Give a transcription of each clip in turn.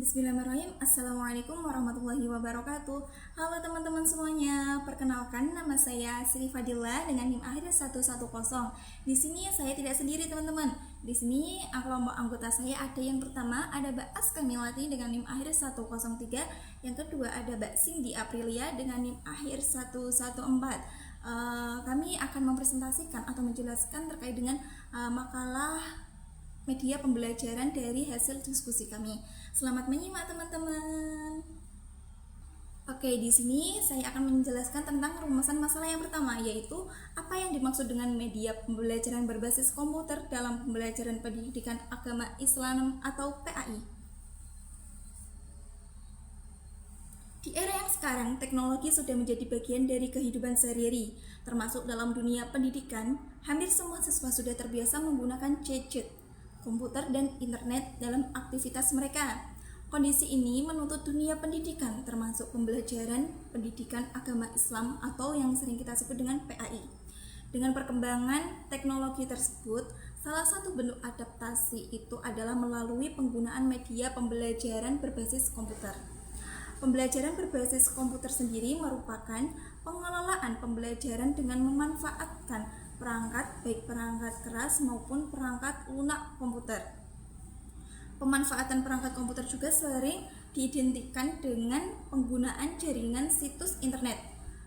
Bismillahirrahmanirrahim. Assalamualaikum warahmatullahi wabarakatuh. Halo teman-teman semuanya. Perkenalkan, nama saya Sri Fadila dengan NIM akhir 110. Di sini saya tidak sendiri, teman-teman. Di sini kelompok anggota saya ada yang pertama ada Mbak Aska Milati dengan NIM akhir 103. Yang kedua ada Mbak Cindy Aprilia dengan NIM akhir 114. Kami akan mempresentasikan atau menjelaskan terkait dengan makalah media pembelajaran dari hasil diskusi kami. Selamat menyimak teman-teman. Oke, di sini saya akan menjelaskan tentang rumusan masalah yang pertama, yaitu apa yang dimaksud dengan media pembelajaran berbasis komputer dalam pembelajaran pendidikan agama Islam atau PAI. Di era yang sekarang, teknologi sudah menjadi bagian dari kehidupan sehari-hari, termasuk dalam dunia pendidikan. Hampir semua siswa sudah terbiasa menggunakan gadget, komputer, dan internet dalam aktivitas mereka. Kondisi ini menuntut dunia pendidikan, termasuk pembelajaran pendidikan agama Islam atau yang sering kita sebut dengan PAI. Dengan perkembangan teknologi tersebut, salah satu bentuk adaptasi itu adalah melalui penggunaan media pembelajaran berbasis komputer. Pembelajaran berbasis komputer sendiri merupakan pengelolaan pembelajaran dengan memanfaatkan perangkat, baik perangkat keras maupun perangkat lunak komputer. Pemanfaatan perangkat komputer juga sering diidentikan dengan penggunaan jaringan situs internet.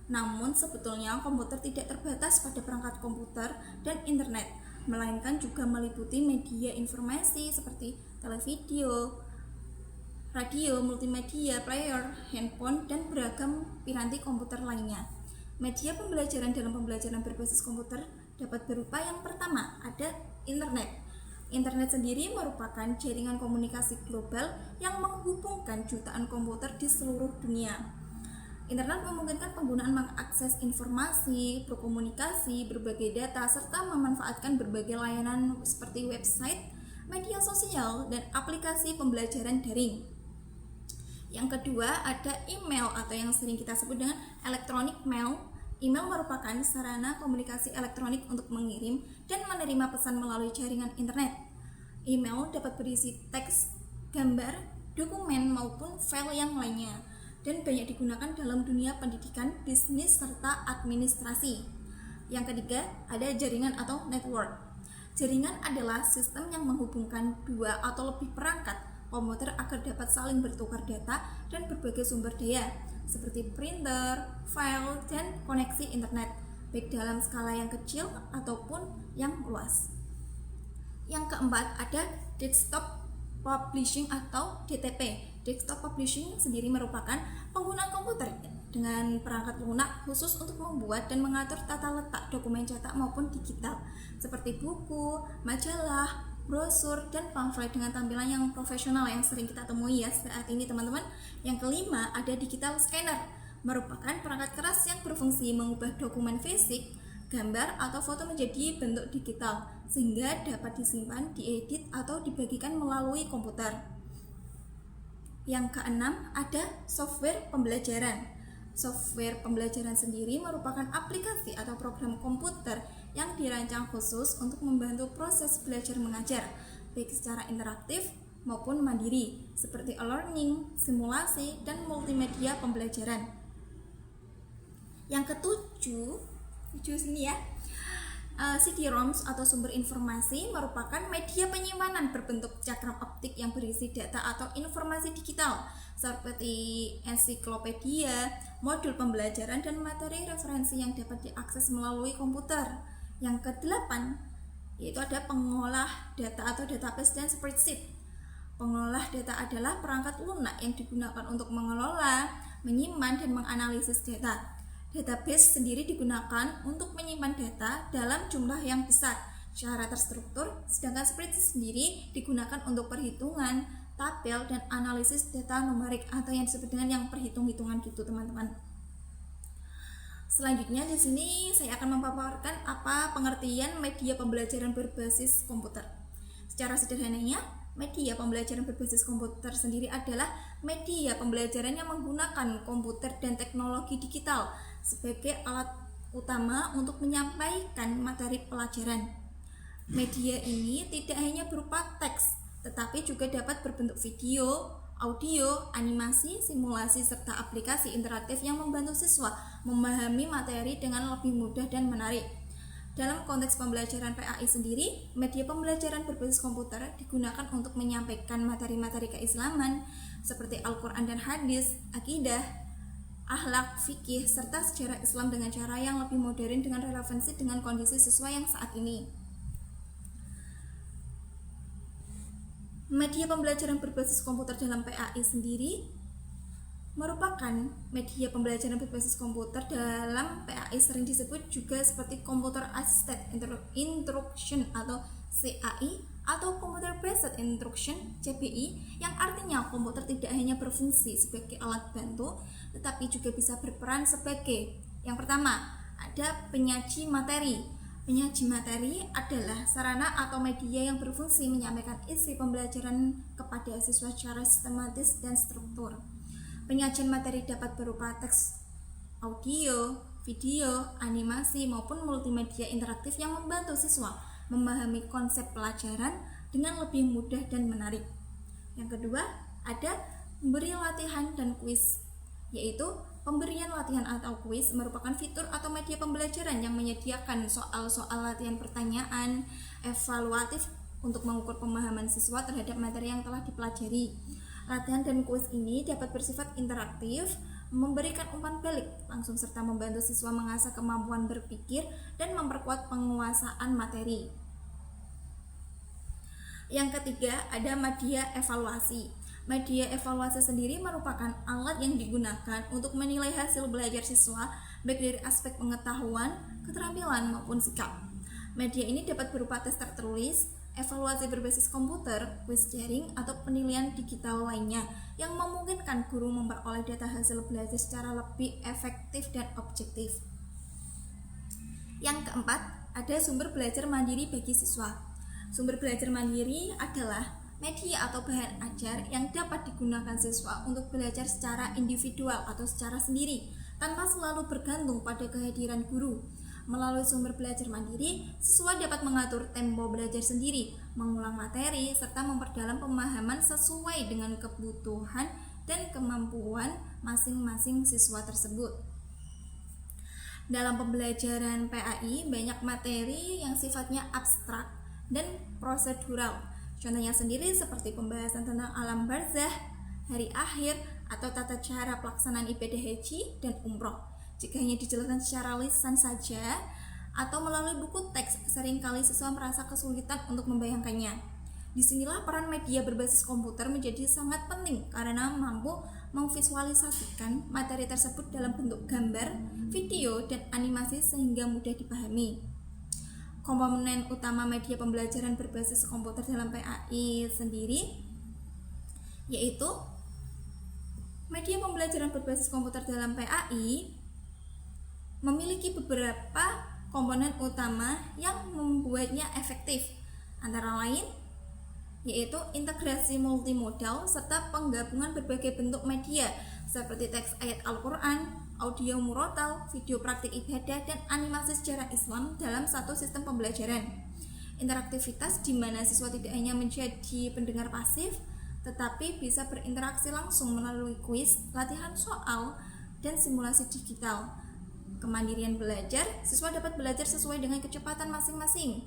Namun sebetulnya komputer tidak terbatas pada perangkat komputer dan internet, melainkan juga meliputi media informasi seperti televideo, radio, multimedia, player, handphone, dan beragam piranti komputer lainnya. Media pembelajaran dalam pembelajaran berbasis komputer dapat berupa yang pertama ada internet. Internet sendiri merupakan jaringan komunikasi global yang menghubungkan jutaan komputer di seluruh dunia. Internet memungkinkan penggunaan mengakses informasi, berkomunikasi, berbagai data, serta memanfaatkan berbagai layanan seperti website, media sosial, dan aplikasi pembelajaran daring. Yang kedua ada email atau yang sering kita sebut dengan electronic mail. Email merupakan sarana komunikasi elektronik untuk mengirim dan menerima pesan melalui jaringan internet. Email dapat berisi teks, gambar, dokumen maupun file yang lainnya dan banyak digunakan dalam dunia pendidikan, bisnis, serta administrasi. Yang ketiga ada jaringan atau network. Jaringan adalah sistem yang menghubungkan dua atau lebih perangkat komputer agar dapat saling bertukar data dan berbagai sumber daya seperti printer, file, dan koneksi internet, baik dalam skala yang kecil ataupun yang luas. Yang keempat ada desktop publishing atau DTP. Desktop publishing sendiri merupakan penggunaan komputer dengan perangkat lunak khusus untuk membuat dan mengatur tata letak dokumen cetak maupun digital seperti buku, majalah, brosur, dan pamflet dengan tampilan yang profesional yang sering kita temui ya saat ini teman-teman. Yang kelima ada digital scanner, merupakan perangkat keras yang berfungsi mengubah dokumen fisik, gambar, atau foto menjadi bentuk digital sehingga dapat disimpan, diedit, atau dibagikan melalui komputer. Yang keenam ada software pembelajaran. Software pembelajaran sendiri merupakan aplikasi atau program komputer yang dirancang khusus untuk membantu proses belajar mengajar, baik secara interaktif maupun mandiri, seperti e-learning, simulasi, dan multimedia pembelajaran. Yang ketujuh sini ya, CD-ROMs atau sumber informasi merupakan media penyimpanan berbentuk cakram optik yang berisi data atau informasi digital seperti ensiklopedia, modul pembelajaran, dan materi referensi yang dapat diakses melalui komputer. Yang kedelapan yaitu ada pengolah data atau database dan spreadsheet. Pengolah data adalah perangkat lunak yang digunakan untuk mengelola, menyimpan, dan menganalisis data. Database sendiri digunakan untuk menyimpan data dalam jumlah yang besar secara terstruktur, sedangkan spreadsheet sendiri digunakan untuk perhitungan, tabel, dan analisis data numerik atau yang disebut dengan yang perhitung-hitungan gitu teman-teman. Selanjutnya di sini saya akan memaparkan apa pengertian media pembelajaran berbasis komputer. Secara sederhananya, media pembelajaran berbasis komputer sendiri adalah media pembelajaran yang menggunakan komputer dan teknologi digital sebagai alat utama untuk menyampaikan materi pelajaran. Media ini tidak hanya berupa teks, tetapi juga dapat berbentuk video, audio, animasi, simulasi, serta aplikasi interaktif yang membantu siswa memahami materi dengan lebih mudah dan menarik. Dalam konteks pembelajaran PAI sendiri, media pembelajaran berbasis komputer digunakan untuk menyampaikan materi-materi keislaman seperti Al-Quran dan hadis, akidah, akhlak, fikih, serta sejarah Islam dengan cara yang lebih modern dengan relevansi dengan kondisi siswa yang saat ini. Media pembelajaran berbasis komputer dalam PAI sendiri merupakan media pembelajaran berbasis komputer dalam PAI sering disebut juga seperti Computer Assisted Instruction atau CAI atau Computer Based Instruction CBI, yang artinya komputer tidak hanya berfungsi sebagai alat bantu tetapi juga bisa berperan sebagai yang pertama ada penyaji materi. Penyaji materi adalah sarana atau media yang berfungsi menyampaikan isi pembelajaran kepada siswa secara sistematis dan struktur. Penyajian materi dapat berupa teks, audio, video, animasi, maupun multimedia interaktif yang membantu siswa memahami konsep pelajaran dengan lebih mudah dan menarik. Yang kedua, ada memberi latihan dan kuis, yaitu pemberian latihan atau kuis merupakan fitur atau media pembelajaran yang menyediakan soal-soal latihan pertanyaan evaluatif untuk mengukur pemahaman siswa terhadap materi yang telah dipelajari. Latihan dan kuis ini dapat bersifat interaktif, memberikan umpan balik langsung serta membantu siswa mengasah kemampuan berpikir dan memperkuat penguasaan materi. Yang ketiga, ada media evaluasi. Media evaluasi sendiri merupakan alat yang digunakan untuk menilai hasil belajar siswa baik dari aspek pengetahuan, keterampilan maupun sikap. Media ini dapat berupa tes tertulis, evaluasi berbasis komputer, quiz daring, atau penilaian digital lainnya yang memungkinkan guru memperoleh data hasil belajar secara lebih efektif dan objektif. Yang keempat, ada sumber belajar mandiri bagi siswa. Sumber belajar mandiri adalah media atau bahan ajar yang dapat digunakan siswa untuk belajar secara individual atau secara sendiri tanpa selalu bergantung pada kehadiran guru. Melalui sumber belajar mandiri, siswa dapat mengatur tempo belajar sendiri, mengulang materi, serta memperdalam pemahaman sesuai dengan kebutuhan dan kemampuan masing-masing siswa tersebut. Dalam pembelajaran PAI, banyak materi yang sifatnya abstrak dan prosedural. Contohnya sendiri seperti pembahasan tentang alam barzah, hari akhir, atau tata cara pelaksanaan ibadah haji dan umroh. Jika hanya dijelaskan secara lisan saja atau melalui buku teks, seringkali siswa merasa kesulitan untuk membayangkannya. Disinilah peran media berbasis komputer menjadi sangat penting karena mampu memvisualisasikan materi tersebut dalam bentuk gambar, video, dan animasi sehingga mudah dipahami. Komponen utama media pembelajaran berbasis komputer dalam PAI sendiri yaitu media pembelajaran berbasis komputer dalam PAI memiliki beberapa komponen utama yang membuatnya efektif, antara lain yaitu integrasi multimodal serta penggabungan berbagai bentuk media seperti teks ayat Al-Quran, audio murotal, video praktik ibadah, dan animasi sejarah Islam dalam satu sistem pembelajaran. Interaktivitas di mana siswa tidak hanya menjadi pendengar pasif, tetapi bisa berinteraksi langsung melalui kuis, latihan soal, dan simulasi digital. Kemandirian belajar, siswa dapat belajar sesuai dengan kecepatan masing-masing,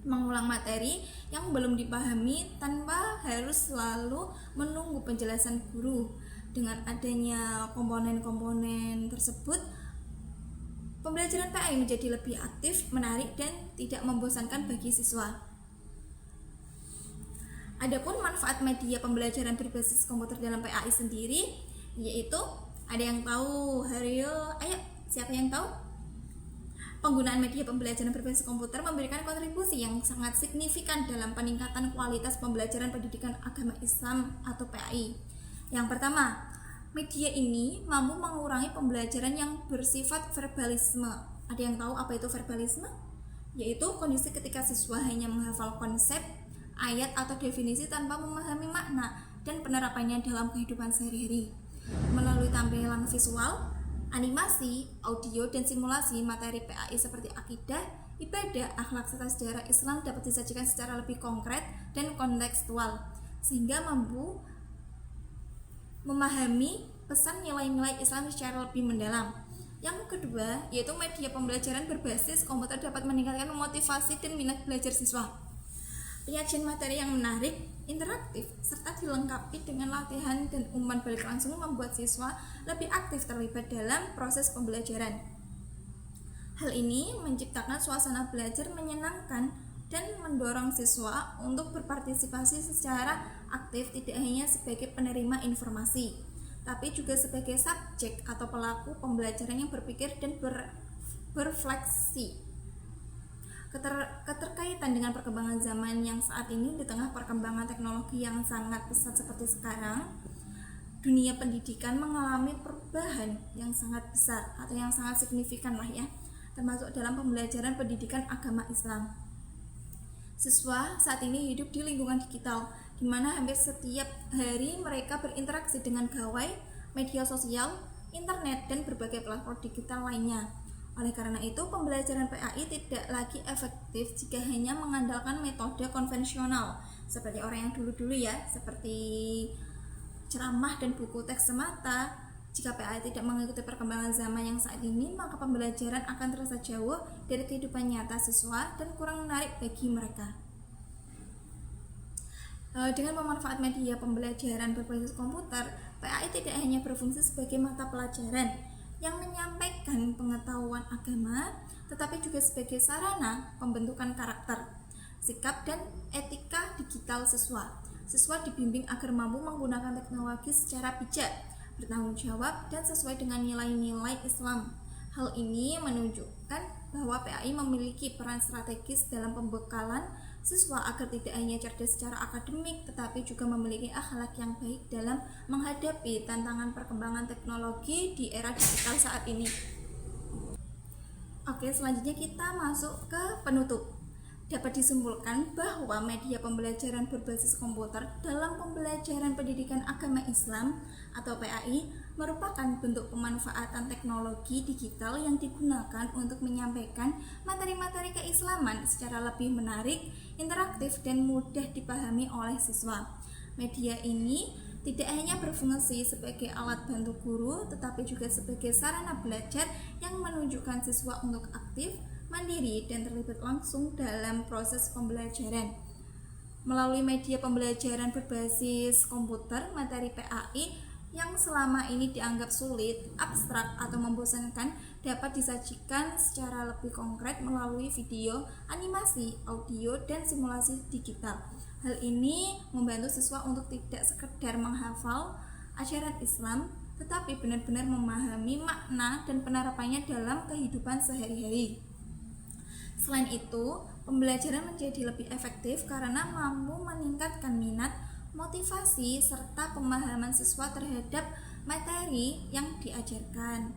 mengulang materi yang belum dipahami tanpa harus selalu menunggu penjelasan guru. Dengan adanya komponen-komponen tersebut, pembelajaran PAI menjadi lebih aktif, menarik, dan tidak membosankan bagi siswa. Adapun manfaat media pembelajaran berbasis komputer dalam PAI sendiri, yaitu ada yang tahu? Ayo, siapa yang tahu? Penggunaan media pembelajaran berbasis komputer memberikan kontribusi yang sangat signifikan dalam peningkatan kualitas pembelajaran pendidikan agama Islam atau PAI. Yang pertama, media ini mampu mengurangi pembelajaran yang bersifat verbalisme. Ada yang tahu apa itu verbalisme? Yaitu kondisi ketika siswa hanya menghafal konsep, ayat atau definisi tanpa memahami makna dan penerapannya dalam kehidupan sehari-hari. Melalui tampilan visual, animasi, audio, dan simulasi, materi PAI seperti akidah, ibadah, akhlak, serta sejarah Islam dapat disajikan secara lebih konkret dan kontekstual, sehingga mampu memahami pesan nilai-nilai Islam secara lebih mendalam. Yang kedua, yaitu media pembelajaran berbasis komputer dapat meningkatkan motivasi dan minat belajar siswa. Penyajian materi yang menarik, interaktif, serta dilengkapi dengan latihan dan umpan balik langsung membuat siswa lebih aktif terlibat dalam proses pembelajaran. Hal ini menciptakan suasana belajar menyenangkan dan mendorong siswa untuk berpartisipasi secara aktif tidak hanya sebagai penerima informasi, tapi juga sebagai subjek atau pelaku pembelajaran yang berpikir dan berfleksi. Keterkaitan dengan perkembangan zaman yang saat ini di tengah perkembangan teknologi yang sangat pesat seperti sekarang, dunia pendidikan mengalami perubahan yang sangat besar atau yang sangat signifikan lah ya, termasuk dalam pembelajaran pendidikan agama Islam. Siswa saat ini hidup di lingkungan digital, di mana hampir setiap hari mereka berinteraksi dengan gawai, media sosial, internet, dan berbagai platform digital lainnya. Oleh karena itu, pembelajaran PAI tidak lagi efektif jika hanya mengandalkan metode konvensional, seperti orang yang dulu-dulu ya, seperti ceramah dan buku teks semata. Jika PAI tidak mengikuti perkembangan zaman yang saat ini, maka pembelajaran akan terasa jauh dari kehidupan nyata siswa dan kurang menarik bagi mereka. Dengan memanfaat media pembelajaran berbasis komputer, PAI tidak hanya berfungsi sebagai mata pelajaran yang menyampaikan pengetahuan agama, tetapi juga sebagai sarana pembentukan karakter, sikap, dan etika digital siswa. Siswa dibimbing agar mampu menggunakan teknologi secara bijak, bertanggung jawab, dan sesuai dengan nilai-nilai Islam. Hal ini menunjukkan bahwa PAI memiliki peran strategis dalam pembekalan siswa agar tidak hanya cerdas secara akademik, tetapi juga memiliki akhlak yang baik dalam menghadapi tantangan perkembangan teknologi di era digital saat ini. Oke, selanjutnya kita masuk ke penutup. Dapat disimpulkan bahwa media pembelajaran berbasis komputer dalam pembelajaran pendidikan agama Islam atau PAI merupakan bentuk pemanfaatan teknologi digital yang digunakan untuk menyampaikan materi-materi keislaman secara lebih menarik, interaktif, dan mudah dipahami oleh siswa. Media ini tidak hanya berfungsi sebagai alat bantu guru, tetapi juga sebagai sarana belajar yang menunjukkan siswa untuk aktif, mandiri, dan terlibat langsung dalam proses pembelajaran. Melalui media pembelajaran berbasis komputer, materi PAI yang selama ini dianggap sulit, abstrak, atau membosankan dapat disajikan secara lebih konkret melalui video, animasi, audio, dan simulasi digital. Hal ini membantu siswa untuk tidak sekedar menghafal ajaran Islam, tetapi benar-benar memahami makna dan penerapannya dalam kehidupan sehari-hari. Selain itu, pembelajaran menjadi lebih efektif karena mampu meningkatkan minat, motivasi, serta pemahaman siswa terhadap materi yang diajarkan.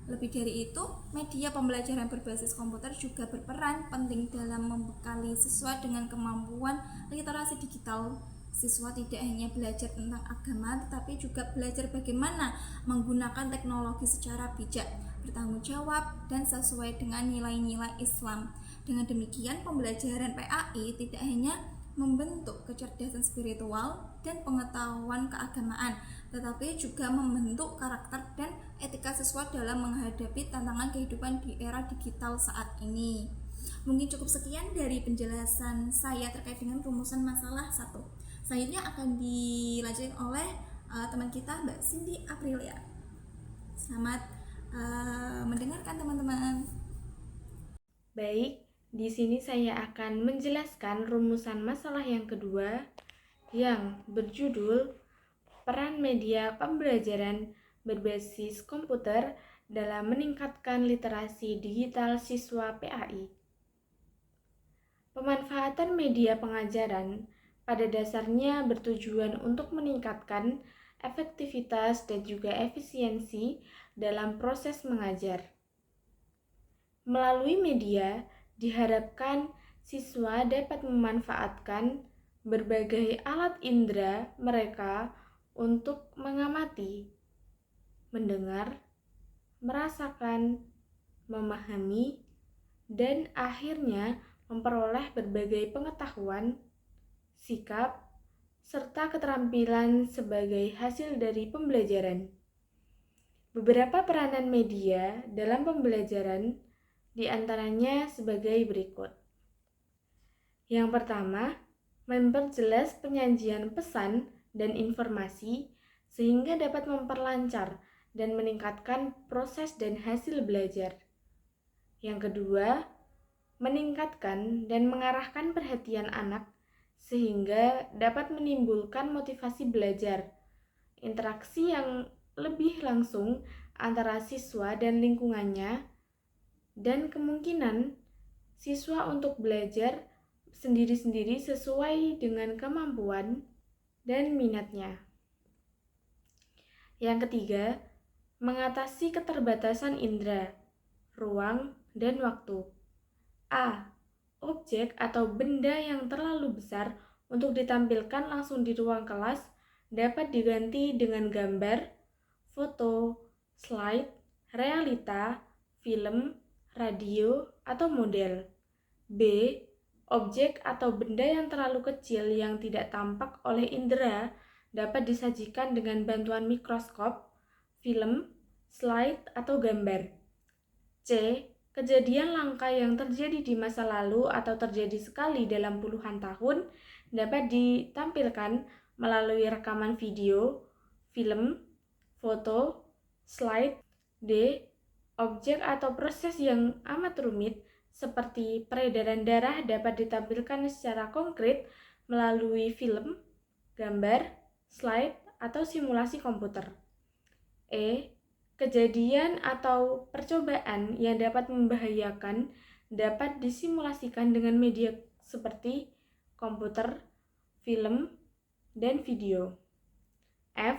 Lebih dari itu, media pembelajaran berbasis komputer juga berperan penting dalam membekali siswa dengan kemampuan literasi digital. Siswa tidak hanya belajar tentang agama, tetapi juga belajar bagaimana menggunakan teknologi secara bijak, bertanggung jawab, dan sesuai dengan nilai-nilai Islam. Dengan demikian, pembelajaran PAI tidak hanya membentuk kecerdasan spiritual dan pengetahuan keagamaan, tetapi juga membentuk karakter dan etika siswa dalam menghadapi tantangan kehidupan di era digital saat ini. Mungkin cukup sekian dari penjelasan saya terkait dengan rumusan masalah 1. Selanjutnya akan dilanjutkan oleh teman kita Mbak Cindy Aprilia. Selamat mendengarkan teman-teman. Baik, di sini saya akan menjelaskan rumusan masalah yang kedua yang berjudul peran media pembelajaran berbasis komputer dalam meningkatkan literasi digital siswa PAI. Pemanfaatan media pengajaran pada dasarnya bertujuan untuk meningkatkan efektivitas dan juga efisiensi dalam proses mengajar. Melalui media, diharapkan siswa dapat memanfaatkan berbagai alat indera mereka untuk mengamati, mendengar, merasakan, memahami, dan akhirnya memperoleh berbagai pengetahuan, sikap, serta keterampilan sebagai hasil dari pembelajaran. Beberapa peranan media dalam pembelajaran diantaranya sebagai berikut. Yang pertama, memperjelas penyajian pesan dan informasi sehingga dapat memperlancar dan meningkatkan proses dan hasil belajar. Yang kedua, meningkatkan dan mengarahkan perhatian anak sehingga dapat menimbulkan motivasi belajar, interaksi yang lebih langsung antara siswa dan lingkungannya, dan kemungkinan siswa untuk belajar sendiri-sendiri sesuai dengan kemampuan dan minatnya. Yang ketiga, mengatasi keterbatasan indera, ruang, dan waktu. A. Objek atau benda yang terlalu besar untuk ditampilkan langsung di ruang kelas dapat diganti dengan gambar, foto, slide, realita, film, radio, atau model. B. Objek atau benda yang terlalu kecil yang tidak tampak oleh indera dapat disajikan dengan bantuan mikroskop, film, slide, atau gambar. C. Kejadian langka yang terjadi di masa lalu atau terjadi sekali dalam puluhan tahun dapat ditampilkan melalui rekaman video, film, foto, slide. D. Objek atau proses yang amat rumit seperti peredaran darah dapat ditampilkan secara konkret melalui film, gambar, slide, atau simulasi komputer. E. Kejadian atau percobaan yang dapat membahayakan dapat disimulasikan dengan media seperti komputer, film, dan video. F.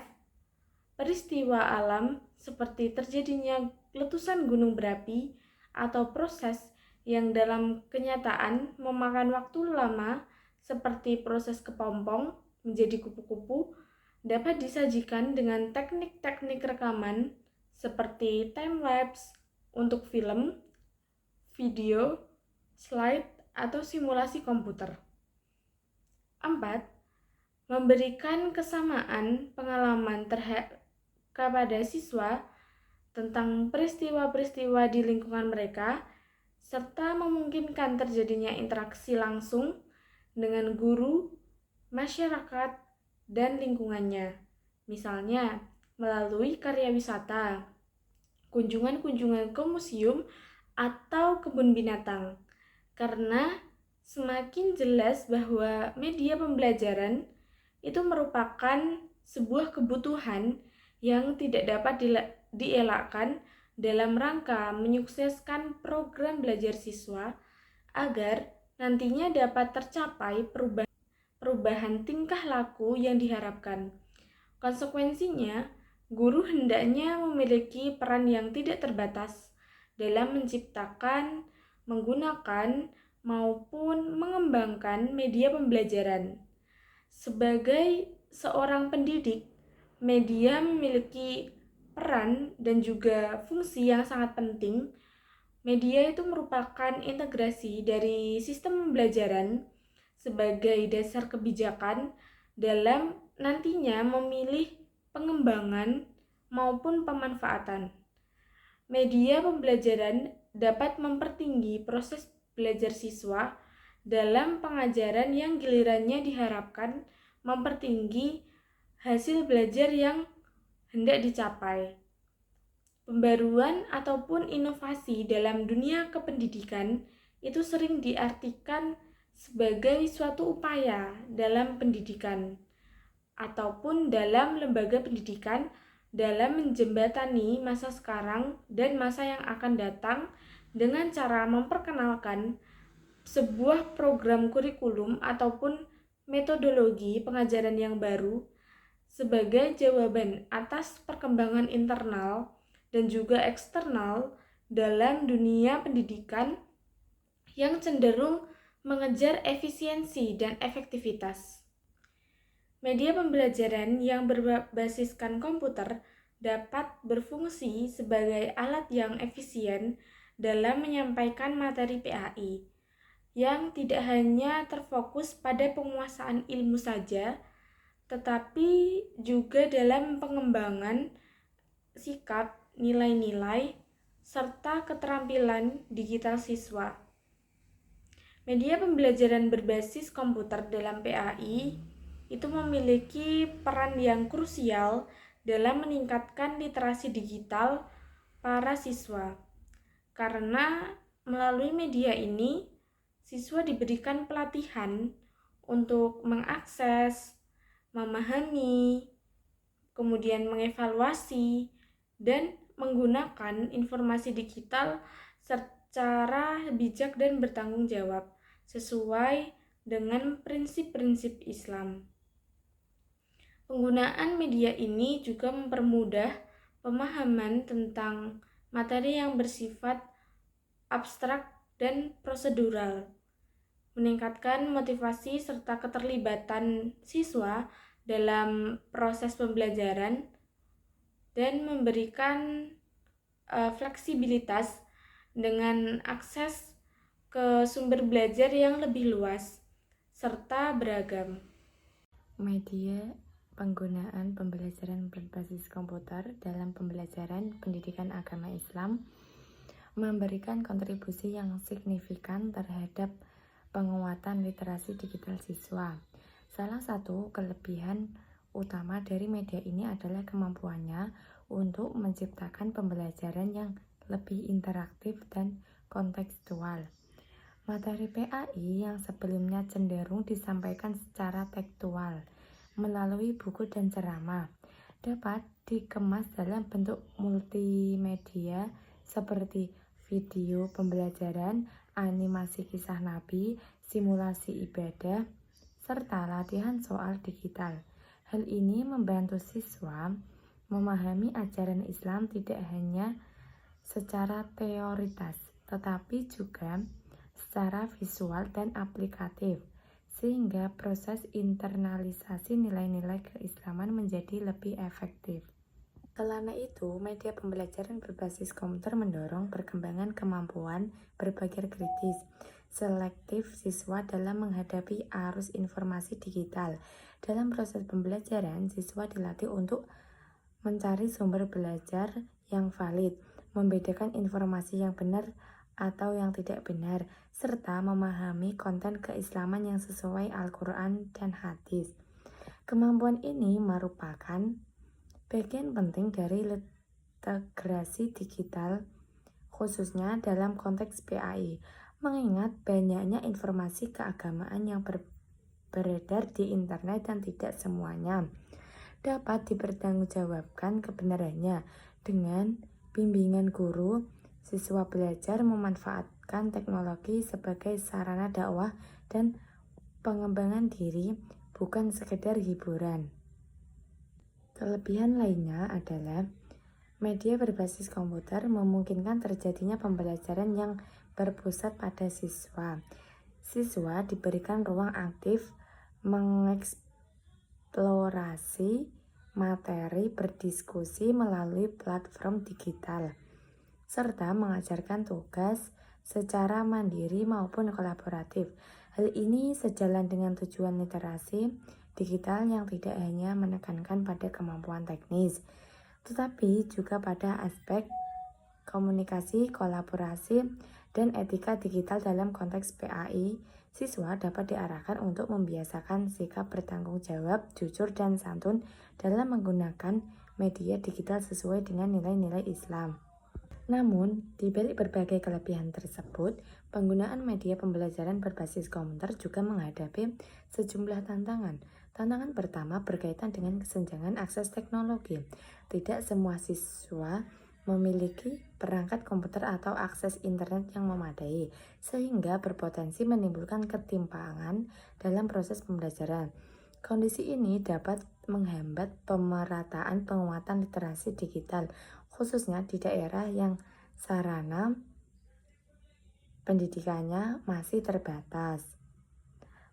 Peristiwa alam seperti terjadinya letusan gunung berapi atau proses yang dalam kenyataan memakan waktu lama seperti proses kepompong menjadi kupu-kupu dapat disajikan dengan teknik-teknik rekaman seperti time-lapse untuk film, video, slide, atau simulasi komputer. 4. Memberikan kesamaan pengalaman kepada siswa tentang peristiwa-peristiwa di lingkungan mereka, serta memungkinkan terjadinya interaksi langsung dengan guru, masyarakat, dan lingkungannya. Misalnya, melalui karya wisata, kunjungan-kunjungan ke museum, atau kebun binatang. Karena semakin jelas bahwa media pembelajaran itu merupakan sebuah kebutuhan yang tidak dapat dielakkan dalam rangka menyukseskan program belajar siswa agar nantinya dapat tercapai perubahan tingkah laku yang diharapkan. Konsekuensinya, guru hendaknya memiliki peran yang tidak terbatas dalam menciptakan, menggunakan, maupun mengembangkan media pembelajaran. Sebagai seorang pendidik, media memiliki peran dan juga fungsi yang sangat penting. Media itu merupakan integrasi dari sistem pembelajaran sebagai dasar kebijakan dalam nantinya memilih pengembangan maupun pemanfaatan. Media pembelajaran dapat mempertinggi proses belajar siswa dalam pengajaran yang gilirannya diharapkan mempertinggi hasil belajar yang hendak dicapai. Pembaruan ataupun inovasi dalam dunia kependidikan itu sering diartikan sebagai suatu upaya dalam pendidikan ataupun dalam lembaga pendidikan dalam menjembatani masa sekarang dan masa yang akan datang dengan cara memperkenalkan sebuah program kurikulum ataupun metodologi pengajaran yang baru sebagai jawaban atas perkembangan internal dan juga eksternal dalam dunia pendidikan yang cenderung mengejar efisiensi dan efektivitas. Media pembelajaran yang berbasiskan komputer dapat berfungsi sebagai alat yang efisien dalam menyampaikan materi PAI, yang tidak hanya terfokus pada penguasaan ilmu saja, tetapi juga dalam pengembangan sikap, nilai-nilai, serta keterampilan digital siswa. Media pembelajaran berbasis komputer dalam PAI itu memiliki peran yang krusial dalam meningkatkan literasi digital para siswa. Karena melalui media ini, siswa diberikan pelatihan untuk mengakses, memahami, kemudian mengevaluasi, dan menggunakan informasi digital secara bijak dan bertanggung jawab sesuai dengan prinsip-prinsip Islam. Penggunaan media ini juga mempermudah pemahaman tentang materi yang bersifat abstrak dan prosedural, meningkatkan motivasi serta keterlibatan siswa dalam proses pembelajaran, dan memberikan fleksibilitas dengan akses ke sumber belajar yang lebih luas serta beragam. Media penggunaan pembelajaran berbasis komputer dalam pembelajaran pendidikan agama Islam memberikan kontribusi yang signifikan terhadap penguatan literasi digital siswa. Salah satu kelebihan utama dari media ini adalah kemampuannya untuk menciptakan pembelajaran yang lebih interaktif dan kontekstual. Materi PAI yang sebelumnya cenderung disampaikan secara tekstual melalui buku dan ceramah dapat dikemas dalam bentuk multimedia seperti video pembelajaran, animasi kisah nabi, simulasi ibadah, serta latihan soal digital. Hal ini membantu siswa memahami ajaran Islam tidak hanya secara teoritas, tetapi juga secara visual dan aplikatif, sehingga proses internalisasi nilai-nilai keislaman menjadi lebih efektif. Selain itu, media pembelajaran berbasis komputer mendorong perkembangan kemampuan berpikir kritis, selektif siswa dalam menghadapi arus informasi digital. Dalam proses pembelajaran, siswa dilatih untuk mencari sumber belajar yang valid, membedakan informasi yang benar atau yang tidak benar, serta memahami konten keislaman yang sesuai Al-Quran dan hadis. Kemampuan ini merupakan bagian penting dari integrasi digital, khususnya dalam konteks PAI, mengingat banyaknya informasi keagamaan yang beredar di internet dan tidak semuanya dapat dipertanggungjawabkan kebenarannya. Dengan bimbingan guru, siswa belajar memanfaatkan teknologi sebagai sarana dakwah dan pengembangan diri, bukan sekedar hiburan. Kelebihan lainnya adalah media berbasis komputer memungkinkan terjadinya pembelajaran yang berpusat pada siswa. Siswa diberikan ruang aktif mengeksplorasi materi, berdiskusi melalui platform digital, serta mengajarkan tugas secara mandiri maupun kolaboratif. Hal ini sejalan dengan tujuan literasi digital yang tidak hanya menekankan pada kemampuan teknis, tetapi juga pada aspek komunikasi, kolaborasi, dan etika digital. Dalam konteks PAI, siswa dapat diarahkan untuk membiasakan sikap bertanggung jawab, jujur, dan santun dalam menggunakan media digital sesuai dengan nilai-nilai Islam. Namun, di balik berbagai kelebihan tersebut, penggunaan media pembelajaran berbasis komputer juga menghadapi sejumlah tantangan. Tantangan pertama berkaitan dengan kesenjangan akses teknologi. Tidak semua siswa memiliki perangkat komputer atau akses internet yang memadai, sehingga berpotensi menimbulkan ketimpangan dalam proses pembelajaran. Kondisi ini dapat menghambat pemerataan penguatan literasi digital, khususnya di daerah yang sarana pendidikannya masih terbatas.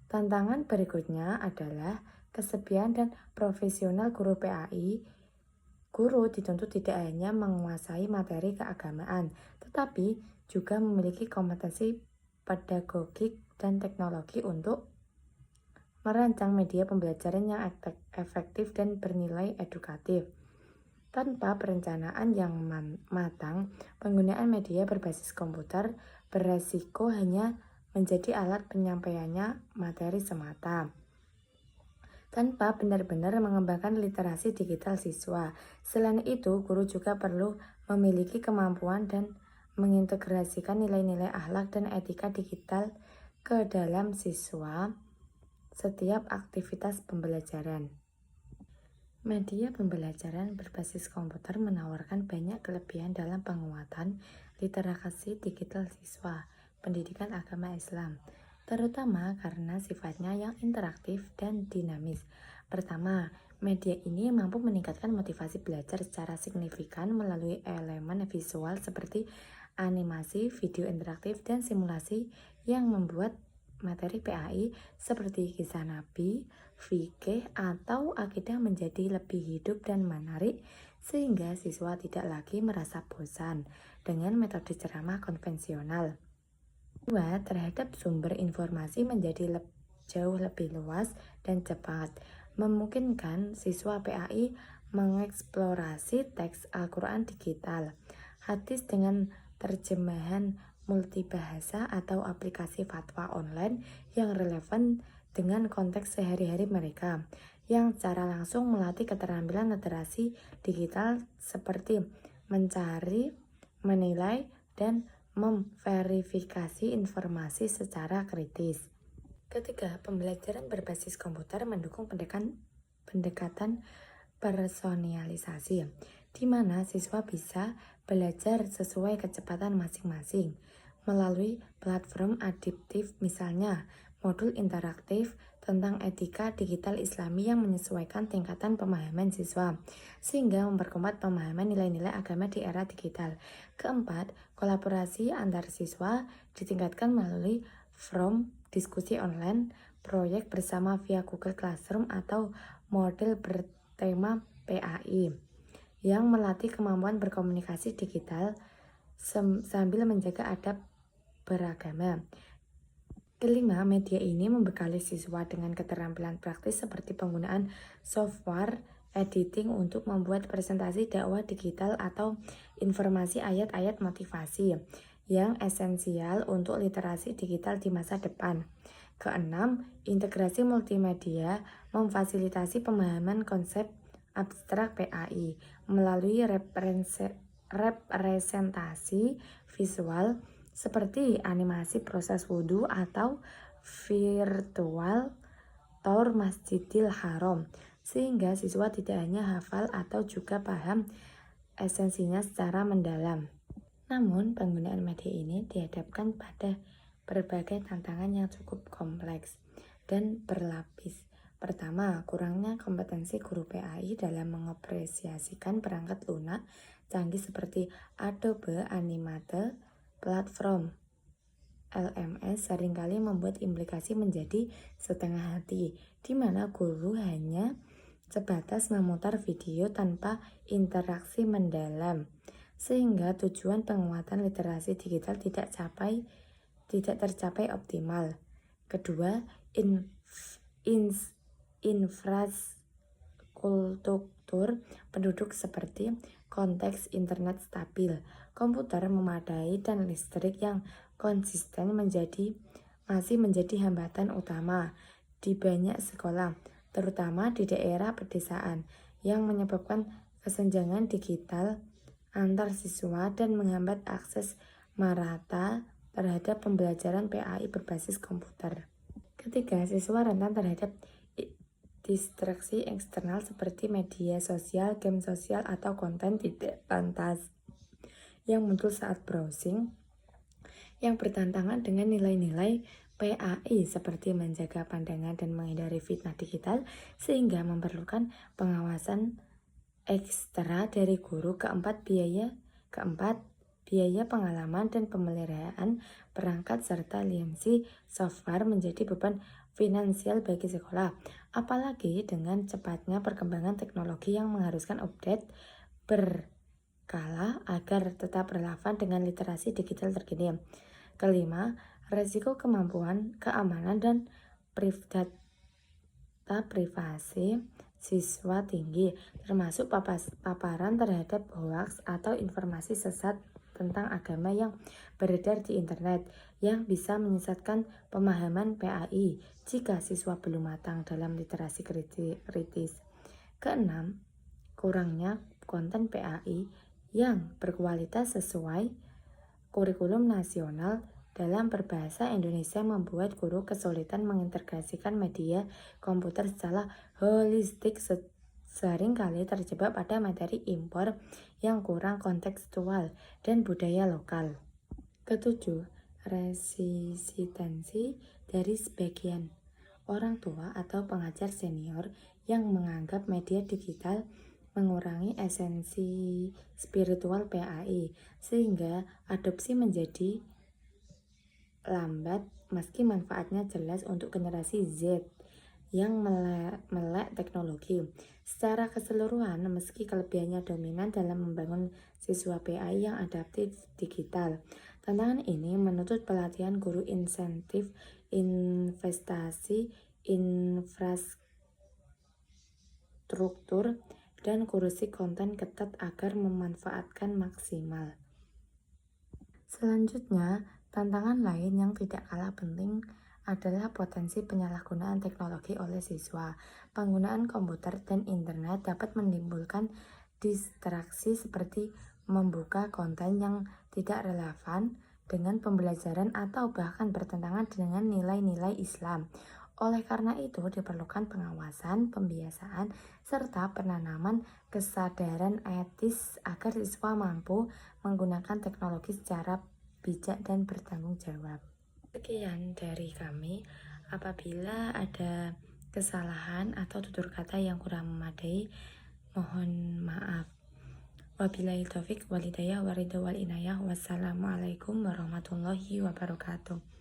Tantangan berikutnya adalah kesediaan dan profesional guru PAI. Guru dituntut tidak hanya menguasai materi keagamaan, tetapi juga memiliki kompetensi pedagogik dan teknologi untuk merancang media pembelajaran yang efektif dan bernilai edukatif. Tanpa perencanaan yang matang, penggunaan media berbasis komputer beresiko hanya menjadi alat penyampaiannya materi semata, tanpa benar-benar mengembangkan literasi digital siswa. Selain itu, guru juga perlu memiliki kemampuan dan mengintegrasikan nilai-nilai akhlak dan etika digital ke dalam setiap aktivitas pembelajaran. Media pembelajaran berbasis komputer menawarkan banyak kelebihan dalam penguatan literasi digital siswa pendidikan agama Islam, terutama karena sifatnya yang interaktif dan dinamis. Pertama, media ini mampu meningkatkan motivasi belajar secara signifikan melalui elemen visual seperti animasi, video interaktif, dan simulasi yang membuat materi PAI seperti kisah Nabi, fikih, atau akidah menjadi lebih hidup dan menarik sehingga siswa tidak lagi merasa bosan dengan metode ceramah konvensional. Kedua, terhadap sumber informasi menjadi jauh lebih luas dan cepat, memungkinkan siswa PAI mengeksplorasi teks Al-Quran digital, hadis dengan terjemahan multibahasa atau aplikasi fatwa online yang relevan dengan konteks sehari-hari mereka, yang secara langsung melatih keterampilan literasi digital seperti mencari, menilai, dan memverifikasi informasi secara kritis. Ketiga, pembelajaran berbasis komputer mendukung pendekatan personalisasi, di mana siswa bisa belajar sesuai kecepatan masing-masing melalui platform adaptif, misalnya modul interaktif tentang etika digital Islami yang menyesuaikan tingkatan pemahaman siswa, sehingga memperkuat pemahaman nilai-nilai agama di era digital. Keempat, kolaborasi antar siswa ditingkatkan melalui forum diskusi online, proyek bersama via Google Classroom, atau model bertema PAI yang melatih kemampuan berkomunikasi digital sambil menjaga adab beragama. Kelima, media ini membekali siswa dengan keterampilan praktis seperti penggunaan software editing untuk membuat presentasi dakwah digital atau informasi ayat-ayat motivasi yang esensial untuk literasi digital di masa depan. Keenam, integrasi multimedia memfasilitasi pemahaman konsep abstrak PAI melalui representasi visual seperti animasi proses wudhu atau virtual tour Masjidil Haram, sehingga siswa tidak hanya hafal atau juga paham esensinya secara mendalam. Namun, penggunaan media ini dihadapkan pada berbagai tantangan yang cukup kompleks dan berlapis. Pertama, kurangnya kompetensi guru PAI dalam mengapresiasikan perangkat lunak canggih seperti Adobe Animate. Platform LMS seringkali membuat implikasi menjadi setengah hati, di mana guru hanya sebatas memutar video tanpa interaksi mendalam, sehingga tujuan penguatan literasi digital tidak tercapai optimal. Kedua, infrastruktur penduduk seperti konteks internet stabil, komputer memadai, dan listrik yang konsisten masih menjadi hambatan utama di banyak sekolah, terutama di daerah pedesaan, yang menyebabkan kesenjangan digital antar siswa dan menghambat akses merata terhadap pembelajaran PAI berbasis komputer. Ketiga, siswa rentan terhadap distraksi eksternal seperti media sosial, game sosial, atau konten tidak pantas yang muncul saat browsing, yang bertentangan dengan nilai-nilai PAI seperti menjaga pandangan dan menghindari fitnah digital, sehingga memerlukan pengawasan ekstra dari guru. Keempat, biaya pengalaman dan pemeliharaan perangkat serta lisensi software menjadi beban finansial bagi sekolah, apalagi dengan cepatnya perkembangan teknologi yang mengharuskan update berkala agar tetap relevan dengan literasi digital terkini. Kelima, resiko keamanan dan serta privasi siswa tinggi, termasuk paparan terhadap hoaks atau informasi sesat tentang agama yang beredar di internet yang bisa menyesatkan pemahaman PAI jika siswa belum matang dalam literasi kritis. Keenam, kurangnya konten PAI yang berkualitas sesuai kurikulum nasional dalam berbahasa Indonesia membuat guru kesulitan mengintegrasikan media komputer secara holistik, seringkali terjebak pada materi impor yang kurang kontekstual dan budaya lokal. Ketujuh, resistensi dari sebagian orang tua atau pengajar senior yang menganggap media digital mengurangi esensi spiritual PAI, sehingga adopsi menjadi lambat meski manfaatnya jelas untuk generasi Z yang melek teknologi. Secara keseluruhan, meski kelebihannya dominan dalam membangun siswa PAI yang adaptif digital, tantangan ini menuntut pelatihan guru, insentif, investasi, infrastruktur, dan kurasi konten ketat agar memanfaatkan maksimal. Selanjutnya, tantangan lain yang tidak kalah penting adalah potensi penyalahgunaan teknologi oleh siswa. Penggunaan komputer dan internet dapat menimbulkan distraksi seperti membuka konten yang tidak relevan dengan pembelajaran atau bahkan bertentangan dengan nilai-nilai Islam. Oleh karena itu, diperlukan pengawasan, pembiasaan, serta penanaman kesadaran etis agar siswa mampu menggunakan teknologi secara bijak dan bertanggung jawab. Sekian dari kami. Apabila ada kesalahan atau tutur kata yang kurang memadai, mohon maaf. Wabillahi taufik walhidayah waridho wal inayah. Wassalamualaikum warahmatullahi wabarakatuh.